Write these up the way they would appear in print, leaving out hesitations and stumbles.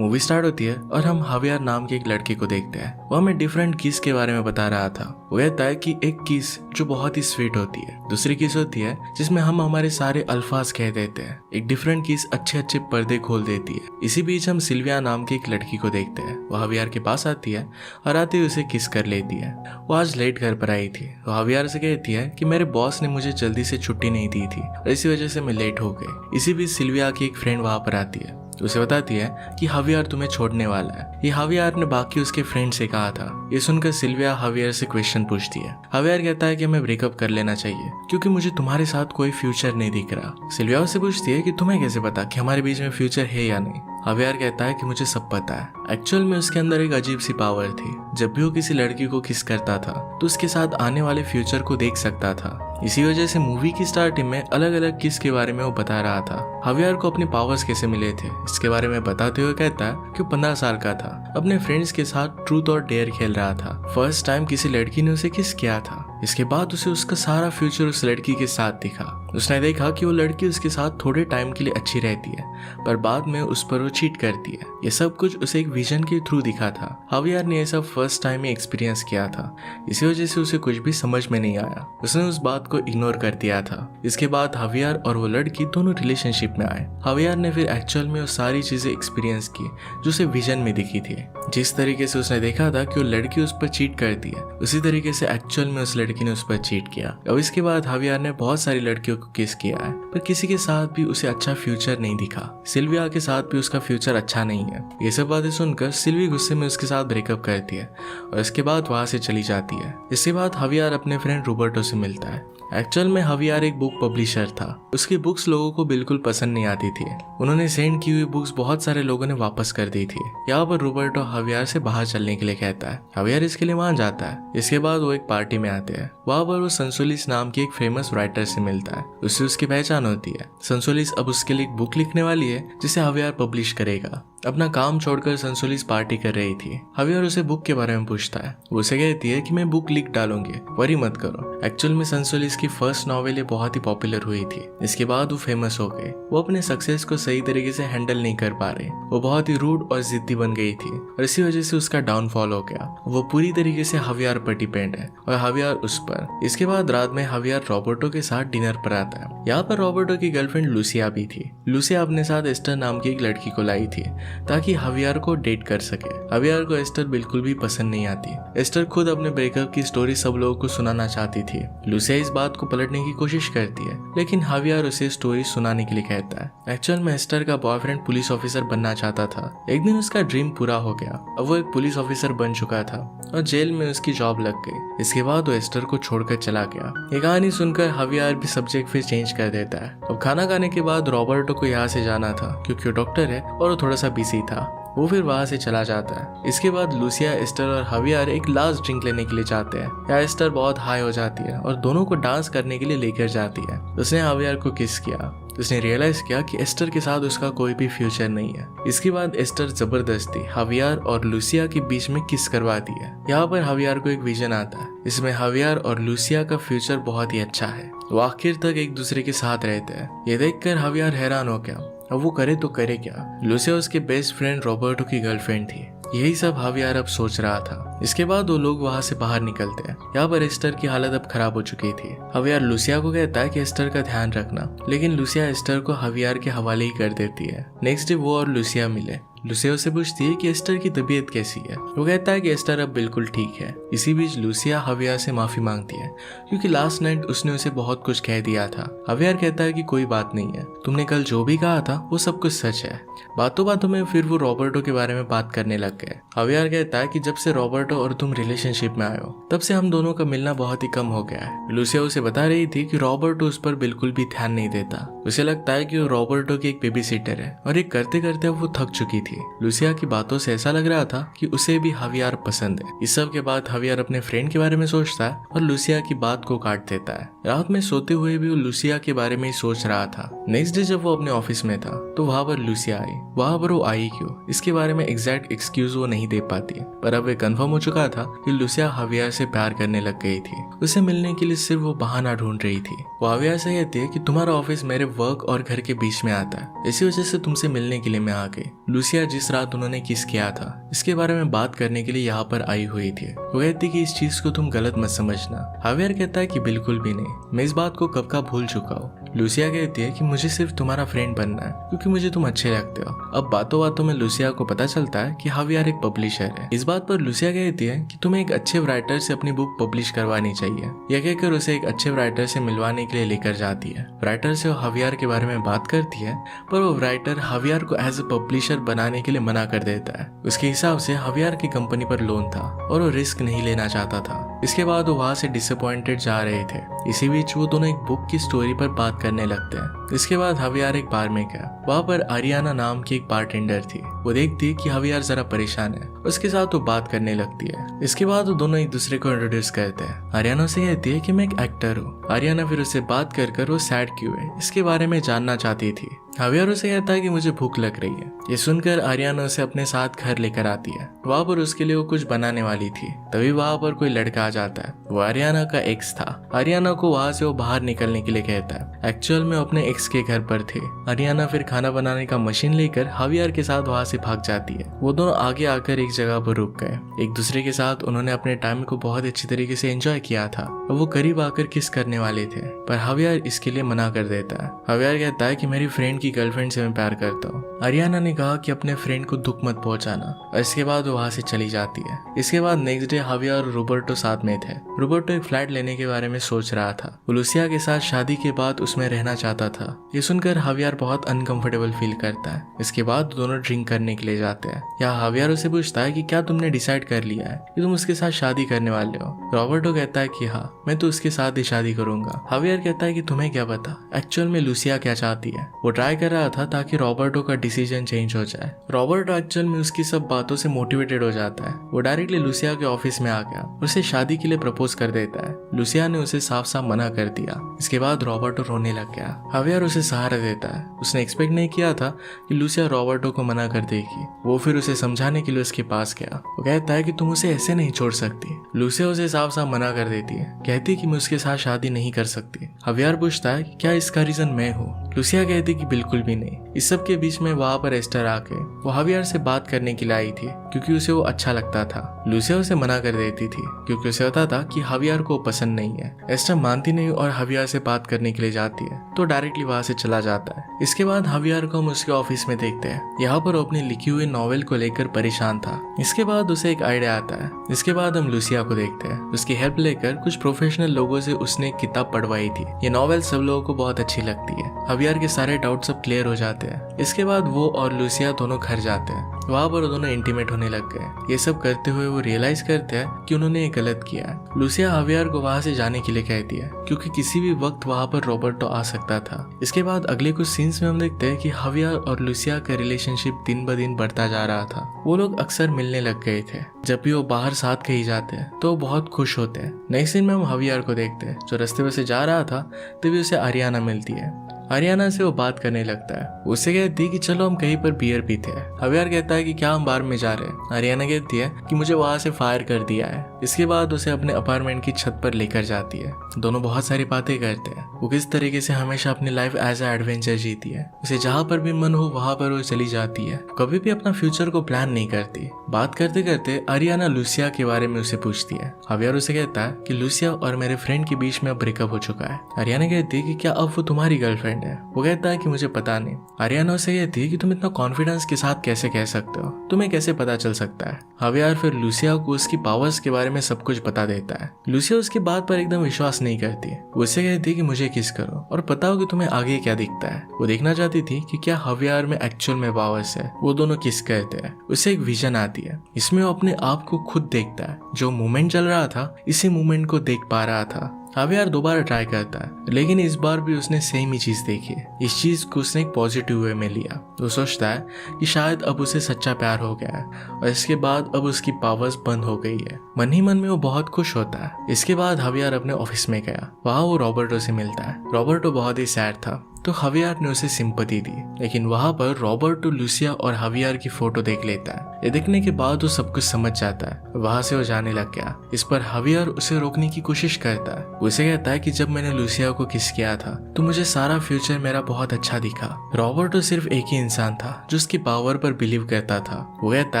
Movie start होती है और हम हवियार नाम के एक लड़के को देखते हैं। वो हमें डिफरेंट किस के बारे में बता रहा था। वो कहता है कि एक किस जो बहुत ही स्वीट होती है, दूसरी किस होती है जिसमें हम हमारे सारे अल्फाज कह देते हैं। एक डिफरेंट किस अच्छे अच्छे पर्दे खोल देती है। इसी बीच हम सिल्विया नाम की एक लड़की को देखते हैं। वो हवियार के पास आती है और आते ही उसे किस कर लेती है। वो आज लेट घर पर आई थी। वो हवियार से कहती है कि मेरे बॉस ने मुझे जल्दी से छुट्टी नहीं दी थी और इसी वजह से मैं लेट हो गई। इसी बीच सिल्विया की एक फ्रेंड वहां पर आती है। उसे बताती है कि हवियार तुम्हें छोड़ने वाला है। ये हवियार ने बाकी उसके फ्रेंड से कहा था। ये सुनकर सिल्विया हवियार से क्वेश्चन पूछती है। हवियार कहता है कि हमें ब्रेकअप कर लेना चाहिए क्योंकि मुझे तुम्हारे साथ कोई फ्यूचर नहीं दिख रहा। सिल्विया उससे पूछती है कि तुम्हें कैसे पता कि हमारे बीच में फ्यूचर है या नहीं। हवियार कहता है कि मुझे सब पता है। एक्चुअल में उसके अंदर एक अजीब सी पावर थी। जब भी वो किसी लड़की को किस करता था तो उसके साथ आने वाले फ्यूचर को देख सकता था। इसी वजह से मूवी की स्टार्टिंग में अलग अलग किस के बारे में वो बता रहा था। हवियार को अपने पावर्स कैसे मिले थे इसके बारे में बताते हुए कहता है कि 15 साल का था, अपने फ्रेंड्स के साथ ट्रूथ और डेयर खेल रहा था। फर्स्ट टाइम किसी लड़की ने उसे किस किया था। इसके बाद उसे उसका सारा फ्यूचर उस लड़की के साथ दिखा। उसने देखा कि वो लड़की उसके साथ थोड़े टाइम के लिए अच्छी रहती है पर बाद में उस पर वो चीट करती है। ये सब कुछ उसे एक विजन के थ्रू दिखा था। हवियार ने ये सब फर्स्ट टाइम ही एक्सपीरियंस किया था। इसी वजह से उसे कुछ भी समझ में नहीं आया। उसने उस बात को इग्नोर कर दिया था। इसके बाद हवियार और वो लड़की दोनों रिलेशनशिप में आए। हवियार ने फिर एक्चुअल में वो सारी चीजें एक्सपीरियंस की जो उसे विजन में दिखी थी। जिस तरीके से उसने देखा था कि वो लड़की उस पर चीट करती है उसी तरीके से एक्चुअल में उस लड़की ने उस पर चीट किया। अब इसके बाद हवियार ने बहुत सारी लड़कियों को किस किया है पर किसी के साथ भी उसे अच्छा फ्यूचर नहीं दिखा। सिल्विया के साथ भी उसका फ्यूचर अच्छा नहीं है। ये सब बातें सुनकर सिल्वी गुस्से में उसके साथ ब्रेकअप करती है और इसके बाद वहां से चली जाती है। इसके बाद हवियार अपने फ्रेंड रोबर्टो से मिलता है। एक्चुअल में हवियार एक बुक पब्लिशर था। उसकी बुक्स लोगों को बिल्कुल पसंद नहीं आती थी। उन्होंने सेंड की हुई बुक्स बहुत सारे लोगों ने वापस कर दी थी। यहाँ पर रोबर्टो हवियार से बाहर चलने के लिए कहता है। हवियार इसके लिए वहां जाता है। इसके बाद वो एक पार्टी में आते हैं। वहां पर वो संसोलिस नाम की एक फेमस राइटर से मिलता है। उससे उसकी पहचान होती है। संसोलिस अब उसके लिए एक बुक लिखने वाली है जिसे हवियार पब्लिश करेगा। अपना काम छोड़कर संसोलिस पार्टी कर रही थी। हवियार उसे बुक के बारे में पूछता है। वो उसे कहती है कि मैं बुक लिख डालूंगी, वरी मत करो। एक्चुअल में संसोलिस की फर्स्ट नॉवेल बहुत ही पॉपुलर हुई थी। इसके बाद वो फेमस हो गए। वो अपने सक्सेस को सही तरीके से हैंडल नहीं कर पा रही। वो बहुत ही रूड और जिद्दी बन गई थी और इसी वजह से उसका डाउनफॉल हो गया। वो पूरी तरीके से हवियार पर डिपेंड है और हवियार उस पर। इसके बाद रात में हवियार रॉबर्टो के साथ डिनर पर आता है। यहाँ पर रॉबर्टो की गर्लफ्रेंड लूसिया भी थी। लूसिया अपने साथ एस्टर नाम की एक लड़की को लाई थी ताकि हवियार को डेट कर सके। हवियार को एस्टर बिल्कुल भी पसंद नहीं आती। एस्टर खुद अपने ब्रेकअप की स्टोरी सब लोगों को सुनाना चाहती थी। लूसिया इस बात को पलटने की कोशिश करती है लेकिन हवियार उसे स्टोरी सुनाने के लिए कहता है। एक्चुअल में एस्टर का बॉयफ्रेंड पुलिस ऑफिसर बनना चाहता था। एक दिन उसका ड्रीम पूरा हो गया। अब वो एक पुलिस ऑफिसर बन चुका था और जेल में उसकी जॉब लग गई। इसके बाद वो एस्टर को छोड़कर चला गया। ये कहानी सुनकर हवियार भी सब्जेक्ट फिर चेंज कर देता है। अब खाना खाने के बाद रॉबर्टो को यहाँ से जाना था क्योंकि वो डॉक्टर है और वो थोड़ा सा बिजी था। वो फिर वहां से चला जाता है। इसके बाद लूसिया, एस्टर और हवियार एक लास्ट ड्रिंक लेने के लिए जाते हैं। यहाँ एस्टर बहुत हाई हो जाती है और दोनों को डांस करने के लिए लेकर जाती है। उसने हवियार को किस किया। उसने रियलाइज किया कि एस्टर के साथ उसका कोई भी फ्यूचर नहीं है। इसके बाद एस्टर जबरदस्ती हवियार और लूसिया के बीच में किस करवाती है। यहाँ पर हवियार को एक विजन आता है। इसमें हवियार और लूसिया का फ्यूचर बहुत ही अच्छा है। वो आखिर तक एक दूसरे के साथ रहते हैं। ये देखकर हवियार हैरान हो गया। अब वो करे तो करे क्या। लूसिया उसके बेस्ट फ्रेंड रॉबर्टो की गर्लफ्रेंड थी। यही सब हवियार अब सोच रहा था। इसके बाद वो लोग वहां से बाहर निकलते हैं। यहाँ पर एस्टर की हालत अब खराब हो चुकी थी। हवियार लूसिया को कहता है कि एस्टर का ध्यान रखना, लेकिन लूसिया एस्टर को हवियार के हवाले ही कर देती है। नेक्स्ट डे वो और लूसिया मिले। लूसिया उसे पूछती है कि एस्टर की तबीयत कैसी है। वो कहता है कि एस्टर अब बिल्कुल ठीक है। इसी बीच लूसिया हवियार से माफी मांगती है क्योंकि लास्ट नाइट उसने उसे बहुत कुछ कह दिया था। हवियार कहता है कि कोई बात नहीं है, तुमने कल जो भी कहा था वो सब कुछ सच है। बातों बातों में फिर वो रॉबर्टो के बारे में बात करने लग गए। हवियार कहता है कि जब से रॉबर्टो और तुम रिलेशनशिप में आए हो तब से हम दोनों का मिलना बहुत ही कम हो गया है। लूसिया उसे बता रही थी कि रॉबर्टो उस पर बिल्कुल भी ध्यान नहीं देता। उसे लगता है कि वो रॉबर्टो की एक बेबी सिटर है और ये करते करते वो थक चुकी थी। लूसिया की बातों से ऐसा लग रहा था कि उसे भी हवियार पसंद है। इस सब के बाद हवियार अपने फ्रेंड के बारे में सोचता है और लूसिया की बात को काट देता है। रात में सोते हुए भी वो लूसिया के बारे में ही सोच रहा था। नेक्स्ट डे जब वो अपने ऑफिस में था तो वहां पर लूसिया आई। वहाँ पर वो आई क्यों, इसके बारे में एग्जैक्ट एक्सक्यूज वो नहीं दे पाती, पर अब वे कंफर्म हो चुका था कि लूसिया हवियार से प्यार करने लग गई थी। उसे मिलने के लिए सिर्फ वो बहाना ढूंढ रही थी। वो हवियार से कहती है कि तुम्हारा ऑफिस मेरे वर्क और घर के बीच में आता है, इसी वजह से तुमसे मिलने के लिए मैं आ गई। लूसिया जिस रात उन्होंने किस किया था इसके बारे में बात करने के लिए यहाँ पर आई हुई थी। वो कहती कि इस चीज को तुम गलत मत समझना। हवियार कहता है कि बिल्कुल भी नहीं, मैं इस बात को कब का भूल चुका हूँ। लूसिया कहती है कि मुझे सिर्फ तुम्हारा फ्रेंड बनना है क्योंकि मुझे तुम अच्छे लगते हो। अब बातों बातों में लूसिया को पता चलता है कि हवियार एक पब्लिशर है। इस बात पर लूसिया कहती है कि तुम्हें एक अच्छे राइटर से अपनी बुक पब्लिश करवानी चाहिए। यह कहकर उसे एक अच्छे राइटर से मिलवाने के लिए लेकर जाती है। राइटर से वो हवियार के बारे में बात करती है, पर वो राइटर हवियार को एज ए पब्लिशर बनाने के लिए मना कर देता है। उसके हिसाब से हवियार की कंपनी पर लोन था और वो रिस्क नहीं लेना चाहता था। इसके बाद वो वहां से डिसअपॉइंटेड जा रहे थे। इसी बीच वो दोनों एक बुक की स्टोरी पर बात करने लगते हैं। इसके बाद हवियार एक बार में गया। वहाँ पर आरियाना नाम की एक बारटेंडर थी। वो देखती कि हवियार जरा परेशान है, उसके साथ वो बात करने लगती है। इसके बाद वो दोनों एक दूसरे को इंट्रोड्यूस करते हैं। आरियाना से कहती है कि मैं एक एक्टर हूँ। आरियाना फिर उससे बात कर वो सैड क्यों है इसके बारे में जानना चाहती थी। हवियार उसे कहता है कि मुझे भूख लग रही है। ये सुनकर आरियाना उसे अपने साथ घर लेकर आती है। वहाँ पर उसके लिए वो कुछ बनाने वाली थी, तभी वहाँ पर कोई लड़का आ जाता है। वो आरियाना का एक्स था। आरियाना को वहाँ से वो बाहर निकलने के लिए कहता है। एक्चुअल में अपने एक्स के घर पर थे। आरियाना फिर खाना बनाने का मशीन लेकर हवियार के साथ वहाँ से भाग जाती है। वो दोनों आगे आकर एक जगह पर रुक गए। एक दूसरे के साथ उन्होंने अपने टाइम को बहुत अच्छी तरीके से एंजॉय किया था। वो करीब आकर किस करने वाले थे, पर हवियार इसके लिए मना कर देता है। हवियार कहता है कि मेरी फ्रेंड की गर्लफ्रेंड से मैं प्यार करता हूँ। आरियाना ने कहा कि अपने फ्रेंड को दुख मत पहुंचाना, और इसके बाद वो वहाँ से चली जाती है। इसके बाद नेक्स्ट डे हवियार और रोबर्टो साथ में थे। रोबर्टो एक फ्लैट लेने के बारे में सोच रहा था। वो लूसिया के साथ शादी के बाद उसमें रहना चाहता था। ये सुनकर हवियार बहुत अनकंफर्टेबल फील करता है। इसके बाद दोनों ड्रिंक करने के लिए जाते हैं। यहाँ हवियार उसे पूछता है कि क्या तुमने डिसाइड कर लिया है कि तुम उसके साथ शादी करने वाले हो। रॉबर्टो कहता है कि हाँ, मैं तो उसके साथ ही शादी करूंगा। हवियार कहता है कि तुम्हें क्या पता एक्चुअल में लूसिया क्या चाहती है। वो ट्राई कर रहा था ताकि रॉबर्टो का डिसीजन चेंज हो जाए। रॉबर्टो एक्चुअल में उसकी सब बातों से मोटिवेटेड हो जाता है। वो डायरेक्टली लूसिया के ऑफिस में आ गया, उसे शादी के लिए प्रपोज कर देता है। लूसिया ने उसे साफ साफ मना कर दिया। इसके बाद रॉबर्टो रोने लग गया। हवियार उसे सहारा देता है। उसने एक्सपेक्ट नहीं किया था कि लूसिया रॉबर्टो को मना कर देगी। वो फिर उसे समझाने के लिए उसके पास गया। वो कहता है कि तुम उसे ऐसे नहीं छोड़ सकती। लूसिया उसे साफ साफ मना कर देती है, कहती कि मैं उसके साथ शादी नहीं कर सकती। हवियार पूछता है कि क्या इसका रीजन मैं हूँ। लूसिया कहती कि बिल्कुल भी नहीं। इस सब के बीच में वहाँ पर एस्टर आके वो हवियार से बात करने के लिए आई थी क्योंकि उसे वो अच्छा लगता था। लूसिया उसे मना कर देती थी क्योंकि उसे पता था कि हवियार को पसंद नहीं है। एस्टर मानती नहीं और हवियार से बात करने के लिए जाती है तो डायरेक्टली वहाँ से चला जाता है। इसके बाद हवियार को हम उसके ऑफिस में देखते हैं। यहाँ पर अपने लिखी हुई नॉवेल को लेकर परेशान था। इसके बाद उसे एक आइडिया आता है। इसके बाद हम लूसिया को देखते हैं। उसकी हेल्प लेकर कुछ प्रोफेशनल लोगों से उसने एक किताब पढ़वाई थी। ये नॉवेल सब लोगों को बहुत अच्छी लगती है। हवियार के सारे डाउट सब क्लियर हो जाते हैं। इसके बाद वो और लूसिया दोनों घर जाते हैं। वहाँ पर दोनों इंटीमेट होने लग गए। ये सब करते हुए वो रियलाइज करते हैं कि उन्होंने ये गलत किया है। लूसिया हवियार को वहाँ से जाने के लिए कहती है क्योंकि किसी भी वक्त वहाँ पर रॉबर्टो आ सकता था। इसके बाद अगले कुछ सीन्स में हम देखते हैं कि हवियार और लूसिया का रिलेशनशिप दिन ब दिन बढ़ता जा रहा था। वो लोग अक्सर मिलने लग गए थे। जब भी वो बाहर साथ कहीं जाते हैं तो वो बहुत खुश होते हैं। नेक्स्ट सीन में हम हवियार को देखते हैं जो रास्ते में से जा रहा था, तभी उसे आरियाना मिलती है। आरियाना से वो बात करने लगता है। उससे कहती है कि चलो हम कहीं पर बियर पीते हैं। हवियार कहता है कि क्या हम बार में जा रहे हैं। आरियाना कहती है कि मुझे वहां से फायर कर दिया है। इसके बाद उसे अपने अपार्टमेंट की छत पर लेकर जाती है। दोनों बहुत सारी बातें करते हैं। वो किस तरीके से हमेशा अपनी लाइफ एज ए एडवेंचर जीती है। उसे जहाँ पर भी मन हो वहां पर वो चली जाती है। कभी भी अपना फ्यूचर को प्लान नहीं करती। बात करते करते आरियाना लूसिया के बारे में उसे पूछती है। हवियार उसे कहता है कि लूसिया और मेरे फ्रेंड के बीच में अब ब्रेकअप हो चुका है। आरियाना कहती है कि क्या अब वो तुम्हारी गर्लफ्रेंड है। वो कहता है कि मुझे पता नहीं। आरियाना उसे कहती है कि तुम इतना कॉन्फिडेंस के साथ कैसे कह सकते हो, तुम्हें कैसे पता चल सकता है। हवियार फिर लूसिया को उसकी पावर्स के बारे में सब कुछ बता देता है। लूसिया उसकी बात पर एकदम विश्वास नहीं करती। वो उससे कहती है कि मुझे किस करो और बताओ कि तुम्हें आगे क्या दिखता है। वो देखना चाहती थी कि क्या हवियार में एक्चुअल में पावर्स है। वो दोनों किस करते हैं। उसे एक विजन आती है। इसमें वो अपने आप को खुद देखता है। जो मूवमेंट चल रहा था इसी मूवमेंट को देख पा रहा था। हवियार दोबारा ट्राई करता है लेकिन इस बार भी उसने सेम ही चीज देखी। इस चीज को उसने एक पॉजिटिव वे में लिया। वो सोचता है कि शायद अब उसे सच्चा प्यार हो गया है और इसके बाद अब उसकी पावर्स बंद हो गई है। मन ही मन में वो बहुत खुश होता है। इसके बाद हवियार अपने ऑफिस में गया। वहाँ वो रॉबर्टो से मिलता है। रॉबर्टो बहुत ही सैड था तो हवियार ने उसे सिंपैथी दी, लेकिन वहां पर रॉबर्टो लूसिया और हवियार की फोटो देख लेता है। ये देखने के बाद वो सब कुछ समझ जाता है। वहां से वो जाने लग गया। इस पर हवियार उसे रोकने की कोशिश करता है। वो उसे कहता है कि जब मैंने लूसिया को किस किया था तो मुझे सारा फ्यूचर मेरा बहुत अच्छा दिखा। रॉबर्टो सिर्फ एक ही इंसान था जो उसकी पावर पर बिलीव करता था। वो कहता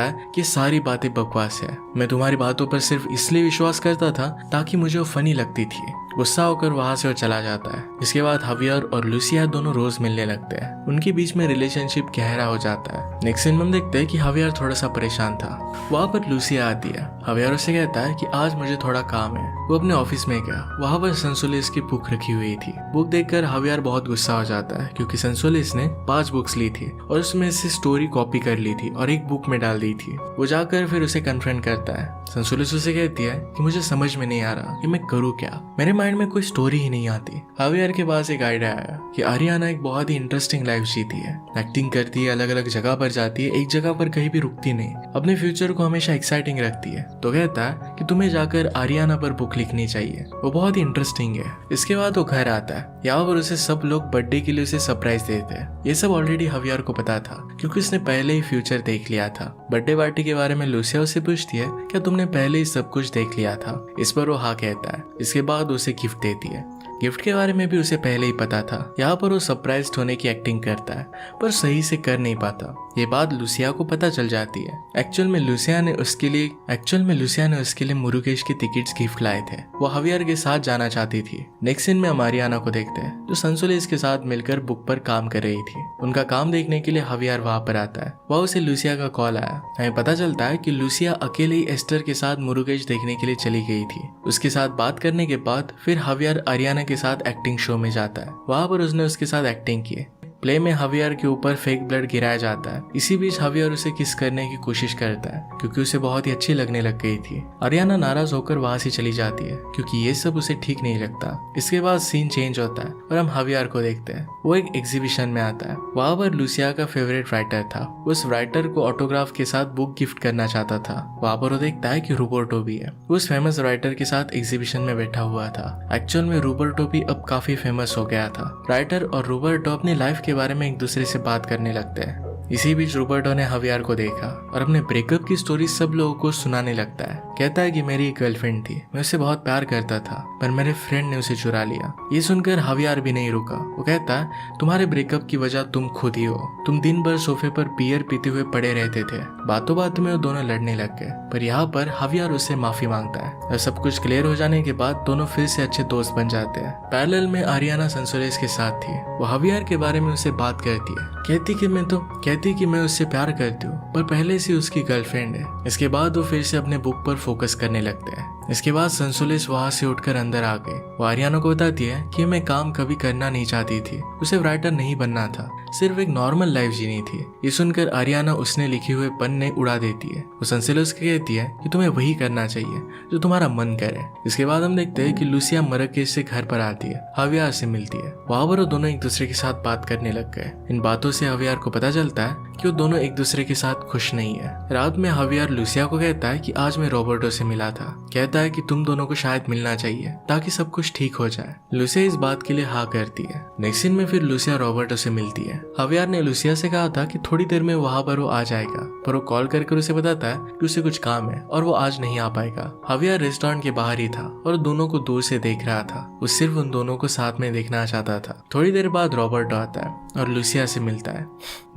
है कि सारी बातें बकवास है, मैं तुम्हारी बातों पर सिर्फ इसलिए विश्वास करता था ताकि मुझे वो फनी लगती थी। गुस्सा होकर वहां से वो चला जाता है। इसके बाद हवियार और लूसिया दोनों रोज मिलने लगते हैं। उनके बीच में रिलेशनशिप गहरा हो जाता है। नेक्स्ट सीन में हम देखते हैं कि हवियार थोड़ा सा परेशान था। वहां पर लूसिया आती है। हवियार उसे कहता है कि आज मुझे थोड़ा काम है। वो अपने ऑफिस में गया। वहां पर संसोलिस की बुक रखी हुई थी। बुक देखकर हवियार बहुत गुस्सा हो जाता है क्योंकि संसोलिस ने 5 बुक्स ली थी और उसमें से स्टोरी कॉपी कर ली थी और एक बुक में डाल दी थी। वो जाकर फिर उसे कन्फ्रंट करता है। संसोलिस उसे कहती है कि मुझे समझ में नहीं आ रहा कि मैं करूँ क्या, मेरे माइंड में कोई स्टोरी ही नहीं आती। हवियार के पास एक आइडिया आया कि आरियाना एक बहुत ही इंटरेस्टिंग लाइफ जीती है, एक्टिंग करती है, अलग अलग जगह पर जाती है, एक जगह पर कहीं भी रुकती नहीं, अपने फ्यूचर को हमेशा एक्साइटिंग रखती है। तो कहता है कि तुम्हें जाकर आरियाना पर बुक लिखनी चाहिए, वो बहुत ही इंटरेस्टिंग है। इसके बाद वो घर आता है। यहाँ पर उसे सब लोग बर्थडे के लिए उसे सरप्राइज देते हैं। ये सब ऑलरेडी हवियार को पता था क्योंकि उसने पहले ही फ्यूचर देख लिया था। बर्थडे पार्टी के बारे में लूसिया उससे पूछती है क्या तुमने पहले ही सब कुछ देख लिया था। इस पर वो हाँ कहता है। इसके बाद उसे गिफ्ट देती है। गिफ्ट के बारे में भी उसे पहले ही पता था। यहाँ पर वो सरप्राइज्ड होने की एक्टिंग करता है पर सही से कर नहीं पाता। ये बात लूसिया को पता चल जाती है। एक्चुअल में लूसिया ने उसके लिए मुरुगेश के टिकट्स गिफ्ट लाए थे। वो हवियार के साथ जाना चाहती थी। नेक्स्ट सीन में हम आरियाना को देखते हैं जो संसोलिस के साथ मिलकर बुक पर काम कर रही थी। उनका काम देखने के लिए हवियार वहां पर आता है। वह उसे लूसिया का कॉल आया। हमें पता चलता है कि लूसिया अकेले ही एस्टर के साथ मुरुगेश देखने के लिए चली गई थी। उसके साथ बात करने के बाद फिर हवियार आरियाना के साथ एक्टिंग शो में जाता है। वहां पर उसने उसके साथ एक्टिंग की। प्ले में हवियार के ऊपर फेक ब्लड गिराया जाता है। इसी बीच हवियार उसे किस करने की कोशिश करता है क्योंकि उसे बहुत ही अच्छी लगने लग गई थी। आरियाना नाराज होकर वहां से चली जाती है क्योंकि ये सब उसे ठीक नहीं लगता। इसके बाद सीन चेंज होता है और हम हवियार को देखते हैं। वो एक एग्जीबिशन में आता है। वहां पर लूसिया का फेवरेट राइटर था। उस राइटर को ऑटोग्राफ के साथ बुक गिफ्ट करना चाहता था। वहां पर वो देखता है कि रोबर्टो भी है। उस फेमस राइटर के साथ एग्जीबिशन में बैठा हुआ था। एक्चुअल में रोबर्टो भी अब काफी फेमस हो गया था। राइटर और रोबर्टो अपनी लाइफ के बारे में एक दूसरे से बात करने लगते हैं। इसी बीच रोबर्टो ने हवियार को देखा और अपने ब्रेकअप की स्टोरी सब लोगों को सुनाने लगता है। कहता है कि मेरी एक गर्लफ्रेंड थी, मैं उससे बहुत प्यार करता था पर मेरे फ्रेंड ने उसे चुरा लिया। ये सुनकर हवियार भी नहीं रुका। वो कहता है तुम्हारे ब्रेकअप की वजह तुम खुद ही हो। तुम दिन भर सोफे पर बियर पीते हुए पड़े रहते थे। बातों बातों में वो दोनों लड़ने लग गए पर यहाँ पर हवियार उससे माफी मांगता है और सब कुछ क्लियर हो जाने के बाद दोनों फिर से अच्छे दोस्त बन जाते हैं। पैरेलल में आरियाना संसोलिस के साथ थी। वो हवियार के बारे में उससे बात करती है। कहती कि मैं उससे प्यार करती हूँ पर पहले से उसकी गर्लफ्रेंड है। इसके बाद वो फिर से अपने बुक पर फोकस करने लगते हैं। इसके बाद संसोलिस वहां से उठकर अंदर आ गए। वो आरियाना को बताती है कि मैं काम कभी करना नहीं चाहती थी, उसे राइटर नहीं बनना था, सिर्फ एक नॉर्मल लाइफ जीनी थी। ये सुनकर आरियाना उसने लिखे हुए पन्ने उड़ा देती है। वो संसोलिस को कहती है कि तुम्हें वही करना चाहिए जो तुम्हारा मन करे। इसके बाद हम देखते हैं कि लूसिया मरकेश से घर पर आती है, हवियार से मिलती है। वहां पर वो दोनों एक दूसरे के साथ बात करने लग गए। इन बातों से हवियार को पता चलता है कि वो दोनों एक दूसरे के साथ खुश नहीं है। रात में हवियार लूसिया को कहता है कि आज मैं रॉबर्टो से मिला था। कहता है कि तुम दोनों को शायद मिलना चाहिए ताकि सब कुछ ठीक हो जाए। लूसिया इस बात के लिए हाँ करती है। नेक्स्ट सीन में फिर लूसिया रॉबर्टो से मिलती है। हवियार ने लूसिया से कहा था कि थोड़ी देर में वहां पर वो आ जाएगा पर वो कॉल करके उसे बताता है कि उसे कुछ काम है और वो आज नहीं आ पाएगा। हवियार रेस्टोरेंट के बाहर ही था और दोनों को दूर से देख रहा था। वो सिर्फ उन दोनों को साथ में देखना चाहता था। थोड़ी देर बाद रॉबर्टो आता है और लूसिया से मिलता है।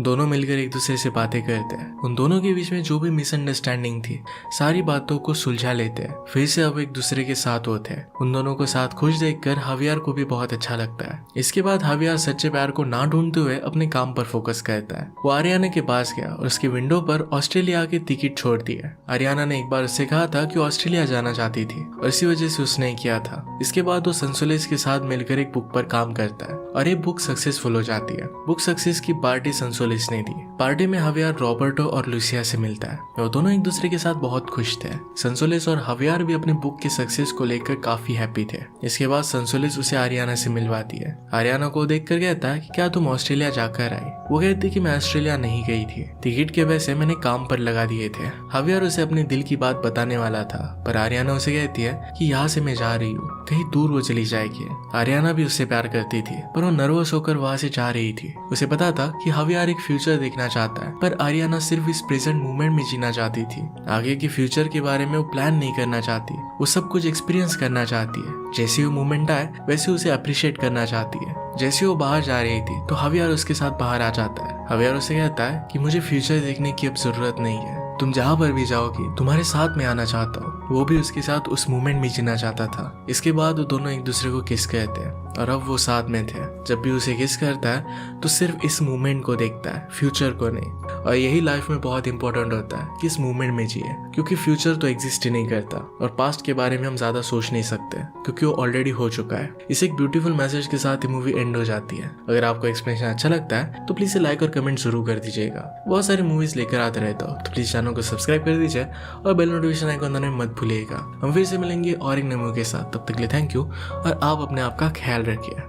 दोनों मिलकर एक दूसरे से बातें करते हैं। उन दोनों के बीच में जो भी मिसअंडरस्टैंडिंग थी सारी बातों को सुलझा लेते हैं। फिर से अब एक दूसरे के साथ होते हैं। उन दोनों को साथ खुश देखकर हवियार को भी बहुत अच्छा लगता है। इसके बाद हवियार सच्चे प्यार को ना ढूंढते हुए अपने अपने काम पर फोकस करता है। वो आरियाना के पास गया और उसकी विंडो पर ऑस्ट्रेलिया की टिकट छोड़ दी है। आरियाना ने एक बार उससे कहा था कि ऑस्ट्रेलिया जाना चाहती थी और इसी वजह से उसने किया था। इसके बाद वो संसोलेस के साथ मिलकर एक बुक पर काम करता है और ये बुक सक्सेसफुल हो जाती है। बुक सक्सेस की पार्टी संसोलेस ने दी। पार्टी में हवियार रॉबर्टो और लुसिया से मिलता है। वो दोनों एक दूसरे के साथ बहुत खुश थे। संसोलेस और हवियार भी अपने बुक के सक्सेस को लेकर काफी हैप्पी थे। इसके बाद संसोलेस उसे आरियाना से मिलवाती है। आरियाना को देखकर कहता है कि क्या तुम ऑस्ट्रेलिया जाकर आई? वो कहती कि मैं ऑस्ट्रेलिया नहीं गई थी, टिकट के पैसे मैंने काम पर लगा दिए थे। हवियार उसे अपने दिल की बात बताने वाला था, पर आरियाना उसे कहती है कि यहाँ से मैं जा रही हूँ, कहीं दूर वो चली जाएगी। आरियाना भी उससे प्यार करती थी, पर वो नर्वस होकर वहाँ से जा रही थी। उसे पता था कि हवियार एक फ्यूचर देखना चाहता है, पर आरियाना सिर्फ इस प्रेजेंट मोमेंट में जीना चाहती थी। आगे के फ्यूचर के बारे में वो प्लान नहीं करना चाहती, वो सब कुछ एक्सपीरियंस करना चाहती है। जैसे वो मोमेंट आए वैसे उसे अप्रिशिएट करना चाहती है। जैसे वो बाहर जा रही थी तो हवियार उसके साथ बाहर आ जाता है। हवियार उसे कहता है कि मुझे फ्यूचर देखने की अब जरूरत नहीं है, तुम जहाँ पर भी जाओगी तुम्हारे साथ में आना चाहता हूँ। वो भी उसके साथ उस मोमेंट में जीना चाहता था। इसके बाद वो दोनों एक दूसरे को किस करते हैं और अब वो साथ में थे। जब भी उसे किस करता है तो सिर्फ इस मोमेंट को देखता है, फ्यूचर को नहीं। और यही लाइफ में बहुत इंपॉर्टेंट होता है कि इस मोमेंट में जिए, क्योंकि फ्यूचर तो एग्जिस्ट ही नहीं करता और पास्ट के बारे में हम ज्यादा सोच नहीं सकते क्योंकि वो ऑलरेडी हो चुका है। इस एक ब्यूटीफुल मैसेज के साथ ये मूवी एंड हो जाती है। अगर आपको एक्सप्लेनेशन अच्छा लगता है तो प्लीज लाइक और कमेंट जरूर कर दीजिएगा। बहुत सारी मूवीज लेकर आते रहता हूँ, तो प्लीज चैनल को सब्सक्राइब कर दीजिए और बेल नोटिफिकेशन आइकन दबाना मत भूलिएगा। हम फिर से मिलेंगे और एक नए मूवी के साथ, तब तक के लिए थैंक यू और आप अपने आप का ख्याल रखिए।